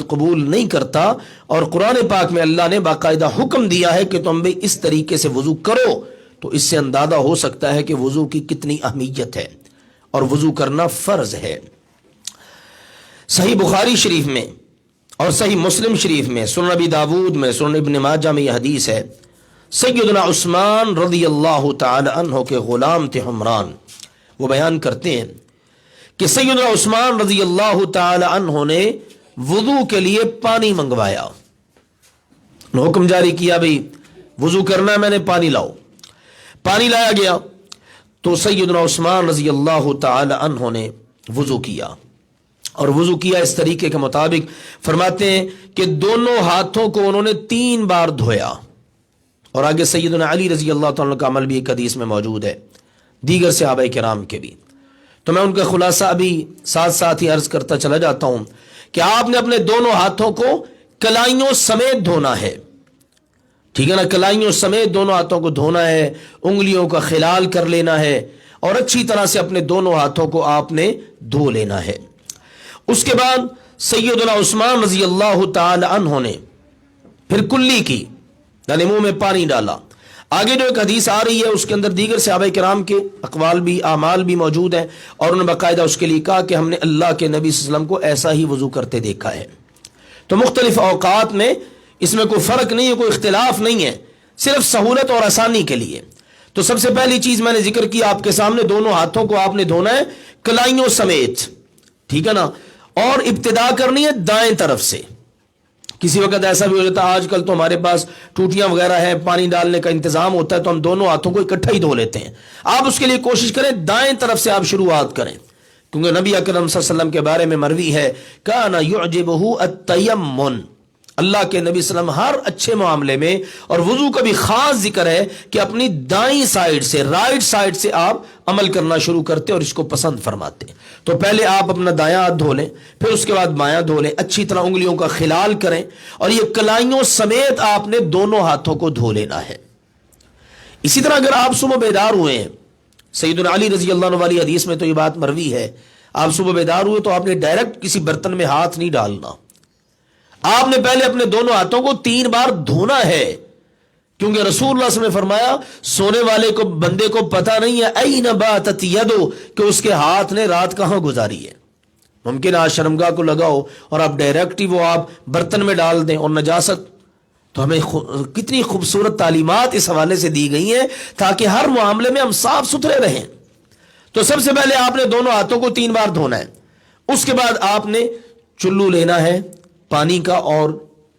قبول نہیں کرتا، اور قرآن پاک میں اللہ نے باقاعدہ حکم دیا ہے کہ تم بھی اس طریقے سے وضو کرو، تو اس سے اندازہ ہو سکتا ہے کہ وضو کی کتنی اہمیت ہے اور وضو کرنا فرض ہے۔ صحیح بخاری شریف میں اور صحیح مسلم شریف میں، سنن ابی داود میں، سنن ابن ماجہ میں یہ حدیث ہے، سیدنا عثمان رضی اللہ تعالی عنہ کے غلام تھے حمران، وہ بیان کرتے ہیں کہ سیدنا عثمان رضی اللہ تعالی عنہ نے وضو کے لیے پانی منگوایا، حکم جاری کیا بھئی وضو کرنا ہے، میں نے پانی لاؤ، پانی لایا گیا تو سیدنا عثمان رضی اللہ تعالی عنہ نے وضو کیا، اور وضو کیا اس طریقے کے مطابق، فرماتے ہیں کہ دونوں ہاتھوں کو انہوں نے 3 بار دھویا، اور آگے سیدنا علی رضی اللہ تعالیٰ کا عمل بھی ایک حدیث میں موجود ہے، دیگر صحابہ کرام کے بھی، تو میں ان کا خلاصہ ابھی ساتھ ساتھ ہی عرض کرتا چلا جاتا ہوں کہ آپ نے اپنے دونوں ہاتھوں کو کلائیوں سمیت دھونا ہے، ٹھیک ہے نا، کلائیوں سمیت دونوں ہاتھوں کو دھونا ہے، انگلیوں کا خلال کر لینا ہے، اور اچھی طرح سے اپنے دونوں ہاتھوں کو آپ نے دھو لینا ہے۔ اس کے بعد سیدنا عثمان رضی اللہ تعالی عنہ نے پھر کلی کی، یعنی منہ میں پانی ڈالا۔ آگے جو ایک حدیث آ رہی ہے اس کے اندر دیگر صحابہ کرام کے اقوال بھی، اعمال بھی موجود ہیں، اور انہوں نے باقاعدہ اس کے لیے کہا کہ ہم نے اللہ کے نبی صلی اللہ علیہ وسلم کو ایسا ہی وضو کرتے دیکھا ہے۔ تو مختلف اوقات میں اس میں کوئی فرق نہیں ہے، کوئی اختلاف نہیں ہے، صرف سہولت اور آسانی کے لیے۔ تو سب سے پہلی چیز میں نے ذکر کی آپ کے سامنے، دونوں ہاتھوں کو آپ نے دھونا ہے کلائیوں سمیت، ٹھیک ہے نا، اور ابتدا کرنی ہے دائیں طرف سے۔ کسی وقت ایسا بھی ہو جاتا ہے، آج کل تو ہمارے پاس ٹوٹیاں وغیرہ ہیں، پانی ڈالنے کا انتظام ہوتا ہے، تو ہم دونوں ہاتھوں کو اکٹھا ہی دھو لیتے ہیں۔ آپ اس کے لیے کوشش کریں دائیں طرف سے آپ شروعات کریں، کیونکہ نبی اکرم صلی اللہ علیہ وسلم کے بارے میں مروی ہے کان یعجبہ التیمم، اللہ کے نبی صلی اللہ علیہ وسلم ہر اچھے معاملے میں، اور وضو کا بھی خاص ذکر ہے کہ اپنی دائیں سائڈ سے، رائٹ سائڈ سے آپ عمل کرنا شروع کرتے اور اس کو پسند فرماتے۔ تو پہلے آپ اپنا دایاں ہاتھ دھو لیں، پھر اس کے بعد بایاں دھو لیں، اچھی طرح انگلیوں کا خلال کریں، اور یہ کلائیوں سمیت آپ نے دونوں ہاتھوں کو دھو لینا ہے۔ اسی طرح اگر آپ صبح بیدار ہوئے ہیں، سیدنا علی رضی اللہ عنہ والی حدیث میں تو یہ بات مروی ہے، آپ صبح بیدار ہوئے تو آپ نے ڈائریکٹ کسی برتن میں ہاتھ نہیں ڈالنا، آپ نے پہلے اپنے دونوں ہاتھوں کو 3 بار دھونا ہے، کیونکہ رسول اللہ صلی اللہ علیہ وسلم نے فرمایا سونے والے کو، بندے کو پتہ نہیں ہے این باتت یدو، کہ اس کے ہاتھ نے رات کہاں گزاری ہے۔ ممکن آج شرمگاہ کو لگاؤ اور آپ ڈائریکٹ ہی وہ آپ برتن میں ڈال دیں، اور نجاست، تو ہمیں کتنی خوبصورت تعلیمات اس حوالے سے دی گئی ہیں تاکہ ہر معاملے میں ہم صاف ستھرے رہیں۔ تو سب سے پہلے آپ نے دونوں ہاتھوں کو 3 بار دھونا ہے، اس کے بعد آپ نے چلو لینا ہے پانی کا اور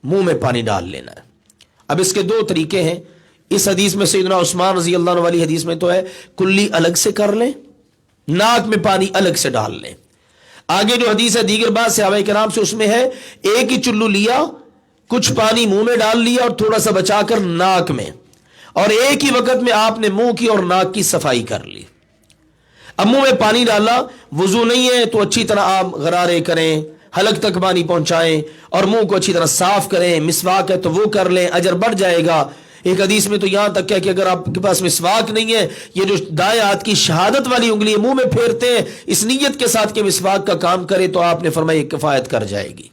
منہ میں پانی ڈال لینا ہے۔ اب اس کے 2 طریقے ہیں، اس حدیث میں سیدنا عثمان رضی اللہ عنہ والی حدیث میں تو ہے کلی الگ سے کر لیں، ناک میں پانی الگ سے ڈال لیں۔ آگے جو حدیث ہے دیگر بات صحابہ کرام سے، اس میں ہے ایک ہی چلو لیا، کچھ پانی منہ میں ڈال لیا اور تھوڑا سا بچا کر ناک میں، اور ایک ہی وقت میں آپ نے منہ کی اور ناک کی صفائی کر لی۔ اب منہ میں پانی ڈالا، وضو نہیں ہے تو اچھی طرح آپ غرارے کریں، حلق تک پانی پہنچائیں، اور منہ کو اچھی طرح صاف کریں، مسواک ہے تو وہ کر لیں، اجر بڑھ جائے گا۔ ایک حدیث میں تو یہاں تک ہے کہ اگر آپ کے پاس مسواک نہیں ہے، یہ جو دائیں ہاتھ کی شہادت والی انگلی منہ میں پھیرتے ہیں اس نیت کے ساتھ کہ مسواک کا کام کرے، تو آپ نے فرمایا یہ کفایت کر جائے گی۔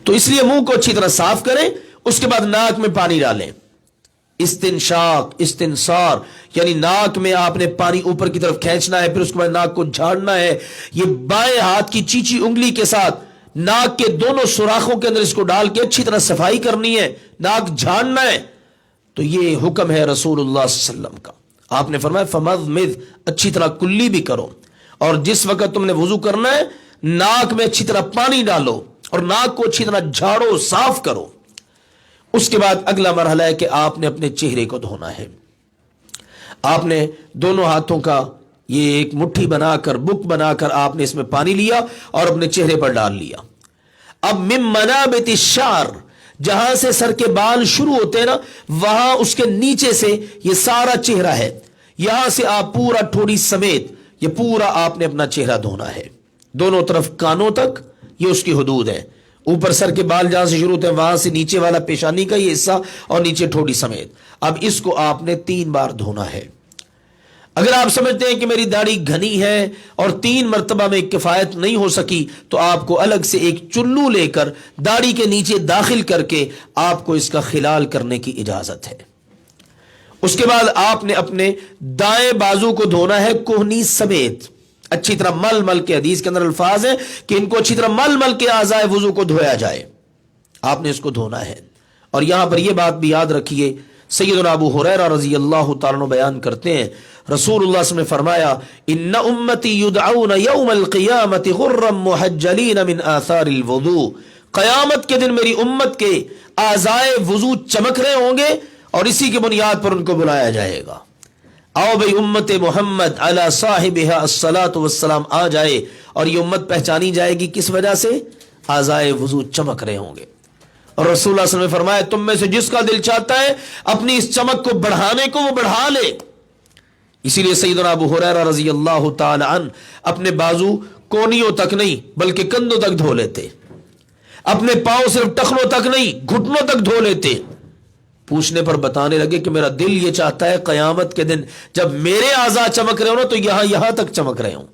تو اس لیے منہ کو اچھی طرح صاف کریں، اس کے بعد ناک میں پانی ڈالیں، استنشاق، استنصار، یعنی ناک میں آپ نے پانی اوپر کی طرف کھینچنا ہے، پھر اس کے بعد ناک کو جھاڑنا ہے۔ یہ بائیں ہاتھ کی چیچی انگلی کے ساتھ ناک کے دونوں سوراخوں کے اندر اس کو ڈال کے اچھی طرح صفائی کرنی ہے، ناک جھاڑنا ہے۔ تو یہ حکم ہے رسول اللہ صلی اللہ علیہ وسلم کا۔ آپ نے فرمایا فمضمض، اچھی طرح کلی بھی کرو، اور جس وقت تم نے وضو کرنا ہے ناک میں اچھی طرح پانی ڈالو اور ناک کو اچھی طرح جھاڑو، صاف کرو۔ اس کے بعد اگلا مرحلہ ہے کہ آپ نے اپنے چہرے کو دھونا ہے۔ آپ نے دونوں ہاتھوں کا یہ ایک مٹھی بنا کر، بک بنا کر آپ نے اس میں پانی لیا اور اپنے چہرے پر ڈال لیا۔ اب من منابت الشعر، جہاں سے سر کے بال شروع ہوتے ہیں نا، وہاں اس کے نیچے سے یہ سارا چہرہ ہے، یہاں سے آپ پورا ٹھوڑی سمیت یہ پورا آپ نے اپنا چہرہ دھونا ہے، دونوں طرف کانوں تک، یہ اس کی حدود ہے۔ اوپر سر کے بال جہاں سے شروع ہوتے ہیں وہاں سے نیچے والا پیشانی کا یہ حصہ اور نیچے ٹھوڑی سمیت، اب اس کو آپ نے 3 بار دھونا ہے۔ اگر آپ سمجھتے ہیں کہ میری داڑھی گھنی ہے اور 3 مرتبہ میں کفایت نہیں ہو سکی تو آپ کو الگ سے ایک چلو لے کر داڑھی کے نیچے داخل کر کے آپ کو اس کا خلال کرنے کی اجازت ہے۔ اس کے بعد آپ نے اپنے دائیں بازو کو دھونا ہے کوہنی سمیت، اچھی طرح مل مل کے، حدیث کے اندر الفاظ ہیں کہ ان کو اچھی طرح مل مل کے اعضائے وضو کو دھویا جائے، آپ نے اس کو دھونا ہے۔ اور یہاں پر یہ بات بھی یاد رکھیے، سیدنا ابو ہریرہ رضی اللہ تعالیٰ عنہ بیان کرتے ہیں، رسول اللہ صلی اللہ علیہ وسلم نے فرمایا ان امتی یدعون یوم القیامت غرا محجلین من آثار الوضوء، قیامت کے دن میری امت کے اعضائے وضو چمک رہے ہوں گے اور اسی کی بنیاد پر ان کو بلایا جائے گا۔ آؤ بھئی امت محمد علی صاحبہا الصلاۃ والسلام آ جائے، اور یہ امت پہچانی جائے گی کس وجہ سے؟ اعضائے وضو چمک رہے ہوں گے۔ اور رسول اللہ صلی اللہ علیہ وسلم نے فرمایا تم میں سے جس کا دل چاہتا ہے اپنی اس چمک کو بڑھانے کو وہ بڑھا لے۔ اسی لیے سیدنا ابو ہریرہ رضی اللہ تعالی عنہ اپنے بازو کونیوں تک نہیں بلکہ کندھوں تک دھو لیتے، اپنے پاؤں صرف ٹخنوں تک نہیں گھٹنوں تک دھو لیتے۔ پوچھنے پر بتانے لگے کہ میرا دل یہ چاہتا ہے قیامت کے دن جب میرے اعضاء چمک رہے ہوں نا تو یہاں تک چمک رہے ہوں۔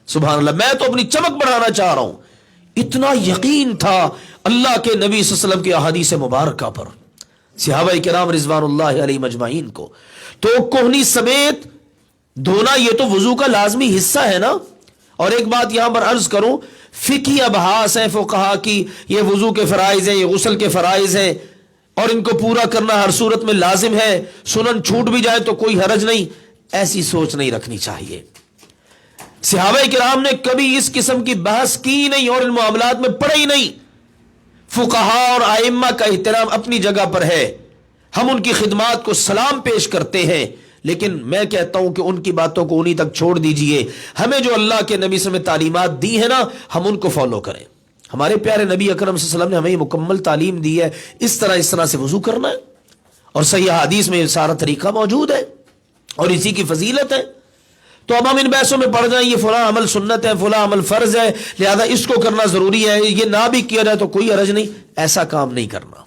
سبحان اللہ، میں تو اپنی چمک بڑھانا چاہ رہا ہوں۔ اتنا یقین تھا اللہ کے نبی صلی اللہ علیہ وسلم کی احادیث مبارکہ پر، صحابہ کرام رضوان اللہ علیہ مجمعین کو۔ تو کوہنی سمیت دھونا یہ تو وضو کا لازمی حصہ ہے نا۔ اور ایک بات یہاں پر عرض کروں، فقہی ابحاث ہیں فقہا کی، یہ وضو کے فرائض ہیں، یہ غسل کے فرائض ہیں اور ان کو پورا کرنا ہر صورت میں لازم ہے، سنن چھوٹ بھی جائے تو کوئی حرج نہیں، ایسی سوچ نہیں رکھنی چاہیے۔ صحابہ کرام نے کبھی اس قسم کی بحث کی نہیں اور ان معاملات میں پڑے ہی نہیں۔ فقہا اور ائمہ کا احترام اپنی جگہ پر ہے، ہم ان کی خدمات کو سلام پیش کرتے ہیں، لیکن میں کہتا ہوں کہ ان کی باتوں کو انہی تک چھوڑ دیجئے۔ ہمیں جو اللہ کے نبی صلی اللہ علیہ وسلم نے تعلیمات دی ہیں نا، ہم ان کو فالو کریں۔ ہمارے پیارے نبی اکرم صلی اللہ علیہ وسلم نے ہمیں یہ مکمل تعلیم دی ہے، اس طرح سے وضو کرنا ہے، اور صحیح حدیث میں یہ سارا طریقہ موجود ہے اور اسی کی فضیلت ہے۔ تو اب ہم ان بحثوں میں پڑ جائیں یہ فلاں عمل سنت ہے، فلاں عمل فرض ہے، لہذا اس کو کرنا ضروری ہے، یہ نہ بھی کیا جائے تو کوئی حرج نہیں، ایسا کام نہیں کرنا۔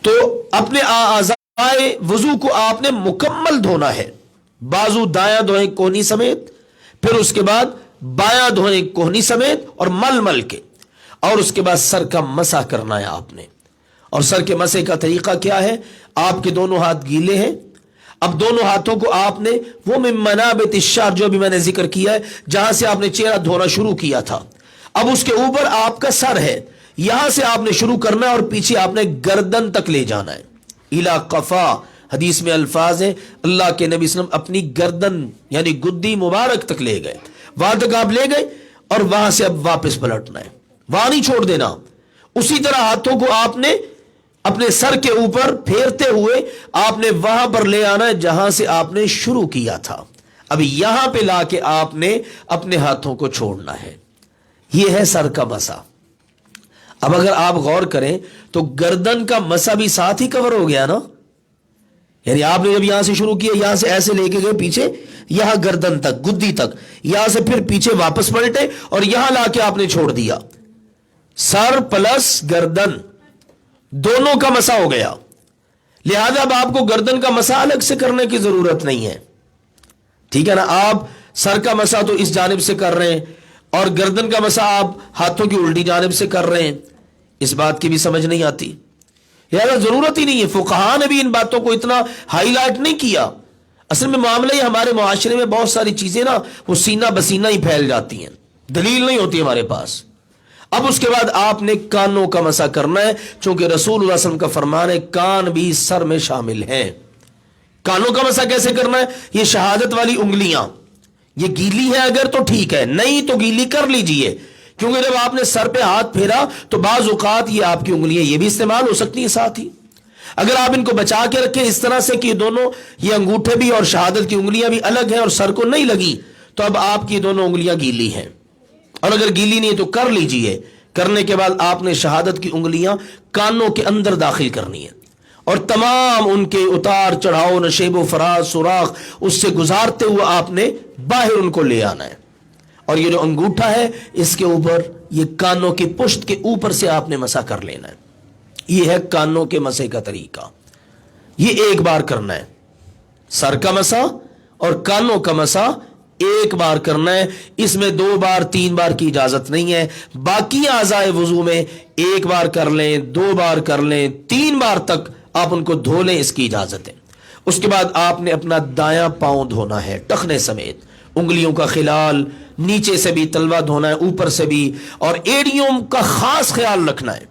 تو اپنے اعضائے وضو کو آپ نے مکمل دھونا ہے، بازو دایاں دھوئیں کوہنی سمیت، پھر اس کے بعد بایاں دھوئیں کوہنی سمیت اور مل مل کے، اور اس کے بعد سر کا مسح کرنا ہے آپ نے۔ اور سر کے مسح کا طریقہ کیا ہے؟ آپ کے دونوں ہاتھ گیلے ہیں، اب دونوں ہاتھوں کو آپ نے وہ من منابت الشعر جو بھی میں نے ذکر کیا ہے جہاں سے آپ نے چہرہ دھونا شروع کیا تھا، اب اس کے اوپر آپ کا سر ہے، یہاں سے آپ نے شروع کرنا ہے اور پیچھے آپ نے گردن تک لے جانا ہے۔ الا قفا، حدیث میں الفاظ ہیں اللہ کے نبی صلی اللہ علیہ وسلم اپنی گردن یعنی گدی مبارک تک لے گئے، وہاں تک آپ لے گئے اور وہاں سے اب واپس پلٹنا ہے، وہاں نہیں چھوڑ دینا۔ اسی طرح ہاتھوں کو آپ نے اپنے سر کے اوپر پھیرتے ہوئے آپ نے وہاں پر لے آنا ہے جہاں سے آپ نے شروع کیا تھا، اب یہاں پہ لا کے آپ نے اپنے ہاتھوں کو چھوڑنا ہے۔ یہ ہے سر کا مسح۔ اب اگر آپ غور کریں تو گردن کا مسح بھی ساتھ ہی کور ہو گیا نا، یعنی آپ نے جب یہاں سے شروع کیا، یہاں سے ایسے لے کے گئے پیچھے، یہاں گردن تک گدی تک، یہاں سے پھر پیچھے واپس پلٹے اور یہاں لا کے آپ نے چھوڑ دیا، سر پلس گردن دونوں کا مسح ہو گیا۔ لہذا اب آپ کو گردن کا مسح الگ سے کرنے کی ضرورت نہیں ہے، ٹھیک ہے نا۔ آپ سر کا مسح تو اس جانب سے کر رہے ہیں اور گردن کا مسح آپ ہاتھوں کی الٹی جانب سے کر رہے ہیں، اس بات کی بھی سمجھ نہیں آتی، لہذا ضرورت ہی نہیں ہے۔ فقہا نے بھی ان باتوں کو اتنا ہائی لائٹ نہیں کیا۔ اصل میں معاملہ ہی ہمارے معاشرے میں بہت ساری چیزیں نا وہ سینہ بسینہ ہی پھیل جاتی ہیں، دلیل نہیں ہوتی ہمارے پاس۔ اب اس کے بعد آپ نے کانوں کا مسح کرنا ہے، چونکہ رسول اللہ صلی اللہ علیہ وسلم کا فرمان ہے کان بھی سر میں شامل ہیں۔ کانوں کا مسح کیسے کرنا ہے؟ یہ شہادت والی انگلیاں یہ گیلی ہے اگر تو ٹھیک ہے، نہیں تو گیلی کر لیجئے، کیونکہ جب آپ نے سر پہ ہاتھ پھیرا تو بعض اوقات یہ آپ کی انگلیاں یہ بھی استعمال ہو سکتی ہیں ساتھ ہی۔ اگر آپ ان کو بچا کے رکھیں اس طرح سے کہ دونوں یہ انگوٹھے بھی اور شہادت کی انگلیاں بھی الگ ہیں اور سر کو نہیں لگی، تو اب آپ کی دونوں انگلیاں گیلی ہیں، اور اگر گیلی نہیں ہے تو کر لیجئے۔ کرنے کے بعد آپ نے شہادت کی انگلیاں کانوں کے اندر داخل کرنی ہے اور تمام ان کے اتار چڑھاؤ نشیب و فراز سوراخ اس سے گزارتے ہوئے آپ نے باہر ان کو لے آنا ہے، اور یہ جو انگوٹھا ہے اس کے اوپر یہ کانوں کی پشت کے اوپر سے آپ نے مسح کر لینا ہے۔ یہ ہے کانوں کے مسح کا طریقہ، یہ ایک بار کرنا ہے، سر کا مسح اور کانوں کا مسا ایک بار کرنا ہے، اس میں 2 بار 3 بار کی اجازت نہیں ہے۔ باقی اعضائے وضو میں 1 بار کر لیں، 2 بار کر لیں، 3 بار تک آپ ان کو دھو لیں، اس کی اجازت ہے۔ اس کے بعد آپ نے اپنا دایاں پاؤں دھونا ہے ٹخنے سمیت، انگلیوں کا خلال، نیچے سے بھی تلوا دھونا ہے، اوپر سے بھی، اور ایڑیوں کا خاص خیال رکھنا ہے،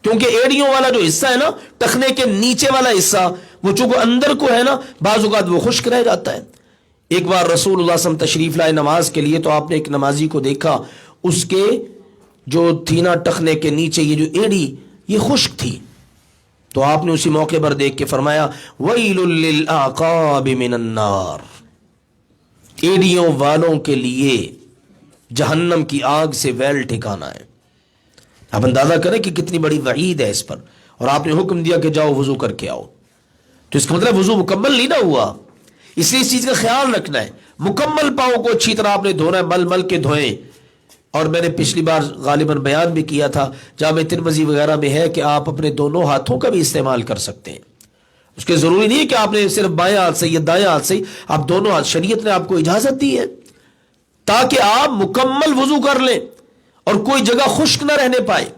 کیونکہ ایڑیوں والا جو حصہ ہے نا، ٹخنے کے نیچے والا حصہ، وہ چونکہ اندر کو ہے نا، بعض اوقات وہ خشک رہ جاتا ہے۔ ایک بار رسول اللہ صلی اللہ علیہ وسلم تشریف لائے نماز کے لیے، تو آپ نے ایک نمازی کو دیکھا، اس کے جو تھی نا ٹخنے کے نیچے یہ جو ایڑی، یہ خشک تھی، تو آپ نے اسی موقع پر دیکھ کے فرمایا وَيْلٌ لِلْأَعْقَابِ مِنَ النَّارِ، ایڑیوں والوں کے لیے جہنم کی آگ سے ویل ٹھکانا ہے۔ آپ اندازہ کریں کہ کتنی بڑی وعید ہے اس پر، اور آپ نے حکم دیا کہ جاؤ وضو کر کے آؤ، تو اس کا مطلب وضو مکمل نہیں نہ ہوا، اس لیے اس چیز کا خیال رکھنا ہے۔ مکمل پاؤں کو اچھی طرح آپ نے دھونا ہے، مل مل کے دھوئیں۔ اور میں نے پچھلی بار غالباً بیان بھی کیا تھا، جامع ترمذی وغیرہ میں ہے کہ آپ اپنے دونوں ہاتھوں کا بھی استعمال کر سکتے ہیں، اس کے ضروری نہیں ہے کہ آپ نے صرف بائیں ہاتھ سے یا دائیں ہاتھ سے، آپ دونوں ہاتھ، شریعت نے آپ کو اجازت دی ہے تاکہ آپ مکمل وضو کر لیں اور کوئی جگہ خشک نہ رہنے پائے۔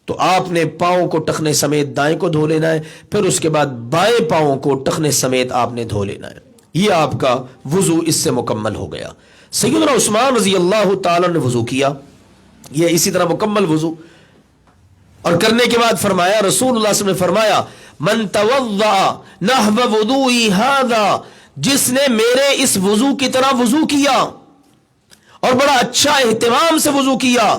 تو آپ نے پاؤں کو ٹخنے سمیت دائیں کو دھو لینا ہے، پھر اس کے بعد بائیں پاؤں کو ٹخنے سمیت آپ نے دھو لینا ہے، یہ آپ کا وضو اس سے مکمل ہو گیا۔ سیدنا عثمان رضی اللہ تعالی نے وضو کیا، یہ اسی طرح مکمل وضو، اور کرنے کے بعد فرمایا، رسول اللہ صلی اللہ علیہ وسلم نے فرمایا من توضأ نحو وضوئی ھذا، جس نے میرے اس وضو کی طرح وضو کیا اور بڑا اچھا اہتمام سے وضو کیا،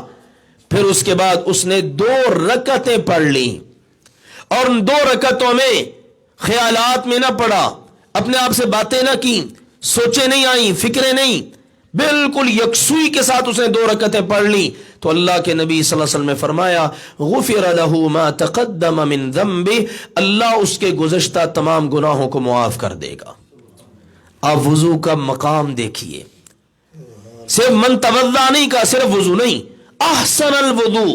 پھر اس کے بعد اس نے 2 رکعتیں پڑھ لی، اور ان 2 رکعتوں میں خیالات میں نہ پڑا، اپنے آپ سے باتیں نہ کی، سوچیں نہیں آئیں، فکریں نہیں، بالکل یکسوئی کے ساتھ اس نے 2 رکعتیں پڑھ لی، تو اللہ کے نبی صلی اللہ علیہ وسلم نے فرمایا غفر له ما تقدم من ذنبه، اللہ اس کے گزشتہ تمام گناہوں کو معاف کر دے گا۔ آپ وضو کا مقام دیکھیے، صرف من توضا نہیں کہا، صرف وضو نہیں، احسن الوضو،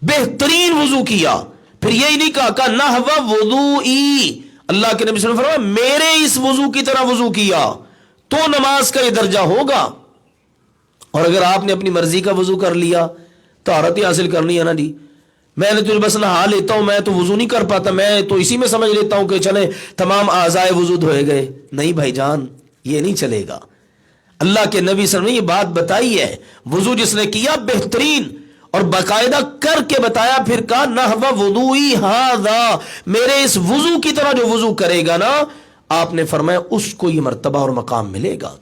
بہترین وضو کیا، پھر یہی نہیں کہا نحو وضوئی، اللہ کے نبی صلی اللہ علیہ وسلم نے فرمایا میرے اس وضو کی طرح وضو کیا تو نماز کا یہ درجہ ہوگا۔ اور اگر آپ نے اپنی مرضی کا وضو کر لیا، طہارت ہی حاصل کرنی ہے نا جی، میں نے تو بس نہا لیتا ہوں، میں تو وضو نہیں کر پاتا، میں تو اسی میں سمجھ لیتا ہوں کہ چلیں تمام اعضائے وضو دھوئے گئے، نہیں بھائی جان، یہ نہیں چلے گا۔ اللہ کے نبی صلی اللہ علیہ وسلم نے یہ بات بتائی ہے، وضو جس نے کیا بہترین، اور باقاعدہ کر کے بتایا، پھر کہا نحو وضوئی ھذا، میرے اس وضو کی طرح جو وضو کرے گا نا، آپ نے فرمایا اس کو یہ مرتبہ اور مقام ملے گا۔